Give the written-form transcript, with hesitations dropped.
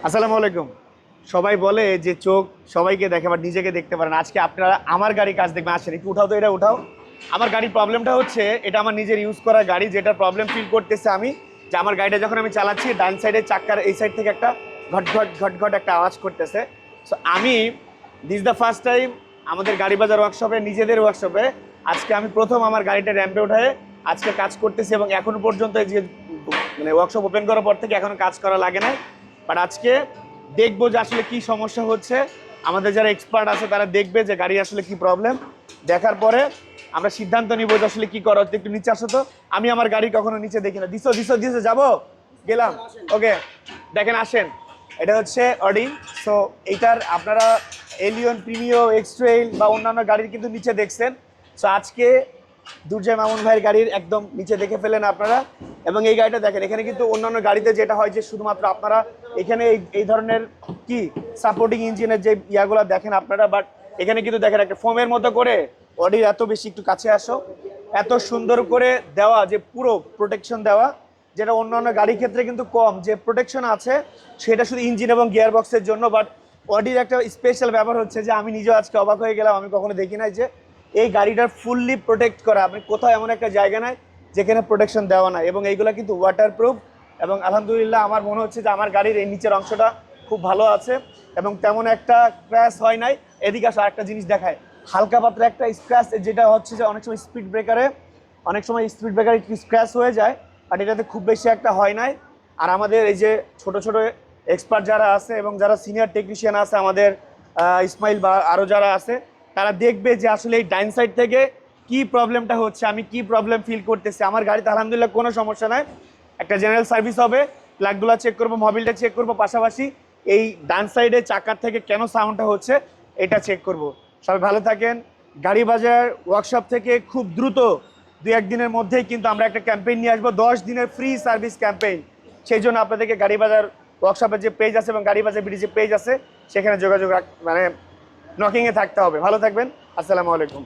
আসসালামু আলাইকুম। সবাই বলে যে চোখ সবাইকে দেখে বাট নিজেকে দেখতে পারে না। আজকে আপনারা আমার গাড়ি কাজ দেখবেন, আসেন একটু উঠাও তো, এটা উঠাও। আমার গাড়ির প্রবলেমটা হচ্ছে, এটা আমার নিজের ইউজ করা গাড়ি, যেটা প্রবলেম ফিল করতেছে আমি, যে আমার গাড়িটা যখন আমি চালাচ্ছি ডান সাইডের চাক্কার এই সাইড থেকে একটা ঘট ঘট ঘট ঘট একটা আওয়াজ করতেছে। সো আমি দিস দ্য ফার্স্ট টাইম আমাদের গাড়ি বাজার ওয়ার্কশপে, নিজেদের ওয়ার্কশপে আজকে আমি প্রথম আমার গাড়িটা র্যাম্পে উঠায় আজকে কাজ করতেছি, এবং এখনো পর্যন্ত এই যে মানে ওয়ার্কশপ ওপেন করার পর থেকে এখনো কাজ করা লাগে না। বাট আজকে দেখবো যে আসলে কি সমস্যা হচ্ছে। আমাদের যারা এক্সপার্ট আছে তারা দেখবে যে গাড়ি আসলে কি প্রবলেম, দেখার পরে আমরা সিদ্ধান্ত নিব যে আসলে কি করা হচ্ছে। একটু নিচে আসো তো, আমি আমার গাড়ি কখনো নিচে দেখি না। দিছো দিছো দিছো, যাবো, গেলাম। ওকে, দেখেন আসেন, এটা হচ্ছে অডি। সো এইটার আপনারা এলিয়ন, প্রিমিও, এক্সট্রেইল বা অন্যান্য গাড়ির কিন্তু নিচে দেখছেন। সো আজকে দুর্জয় মামুন ভাইয়ের গাড়ির একদম নিচে দেখে ফেলেন আপনারা। এবং এই গাড়িটা দেখেন, এখানে কিন্তু অন্যান্য গাড়িতে যেটা হয় যে শুধুমাত্র আপনারা এখানে এই ধরনের কি সাপোর্টিং ইঞ্জিনের যে ইয়াগুলো দেখেন আপনারা, বাট এখানে কিন্তু দেখেন একটা ফোমের মতো করে অডির এত বেশি, একটু কাছে আসো, এত সুন্দর করে দেওয়া, যে পুরো প্রোটেকশন দেওয়া, যেটা অন্যান্য গাড়ির ক্ষেত্রে কিন্তু কম যে প্রোটেকশন আছে সেটা শুধু ইঞ্জিন এবং গিয়ার বক্সের জন্য। বাট অডির একটা স্পেশাল ব্যাপার হচ্ছে যে আমি নিজেও আজকে অবাক হয়ে গেলাম, আমি কখনো দেখি নাই যে এই গাড়িটার ফুললি প্রোটেক্ট করা। আপনি কোথাও এমন একটা জায়গা নাই যেখানে প্রোটেকশন দেওয়া নাই, এবং এইগুলো কিন্তু ওয়াটারপ্রুফ। এবং আলহামদুলিল্লাহ আমার মনে হচ্ছে যে আমার গাড়ির এই নিচের অংশটা খুব ভালো আছে এবং তেমন একটা ক্র্যাশ হয় নাই। এদিকে আসলে একটা জিনিস দেখায়, হালকা পাতলা একটা স্ক্র্যাচ, যেটা হচ্ছে যে অনেক সময় স্পিড ব্রেকারে একটু স্ক্র্যাচ হয়ে যায়, বাট এটাতে খুব বেশি একটা হয় নাই। আর আমাদের এই যে ছোট ছোট এক্সপার্ট যারা আছে এবং যারা সিনিয়র টেকনিশিয়ান আছে আমাদের, ইসমাইল বা আরও যারা আছে, তারা দেখবে যে আসলে এই ডাইন সাইড থেকে কি প্রবলেমটা হচ্ছে, আমি কি প্রবলেম ফিল করতেছি। আমার গাড়িতে আলহামদুলিল্লাহ কোনো সমস্যা নাই। একটা জেনারেল সার্ভিস হবে, প্লাগগুলো চেক করবো, মোবিলটা চেক করবো, পাশাপাশি এই ডান সাইডে চাকার থেকে কেন সাউন্ডটা হচ্ছে এটা চেক করব। সবাই ভালো থাকেন। গাড়ি বাজার ওয়ার্কশপ থেকে খুব দ্রুত 2-1 দিনের মধ্যেই কিন্তু আমরা একটা ক্যাম্পেইন নিয়ে আসবো, 10 দিনের ফ্রি সার্ভিস ক্যাম্পেইন। সেই জন্য আপনাদেরকে গাড়ি বাজার ওয়ার্কশপের যে পেজ আছে এবং গাড়ি বাজার বিডি যে পেজ আছে সেখানে যোগাযোগ মানে নকিংয়ে থাকতে হবে। ভালো থাকবেন। আসসালামু আলাইকুম।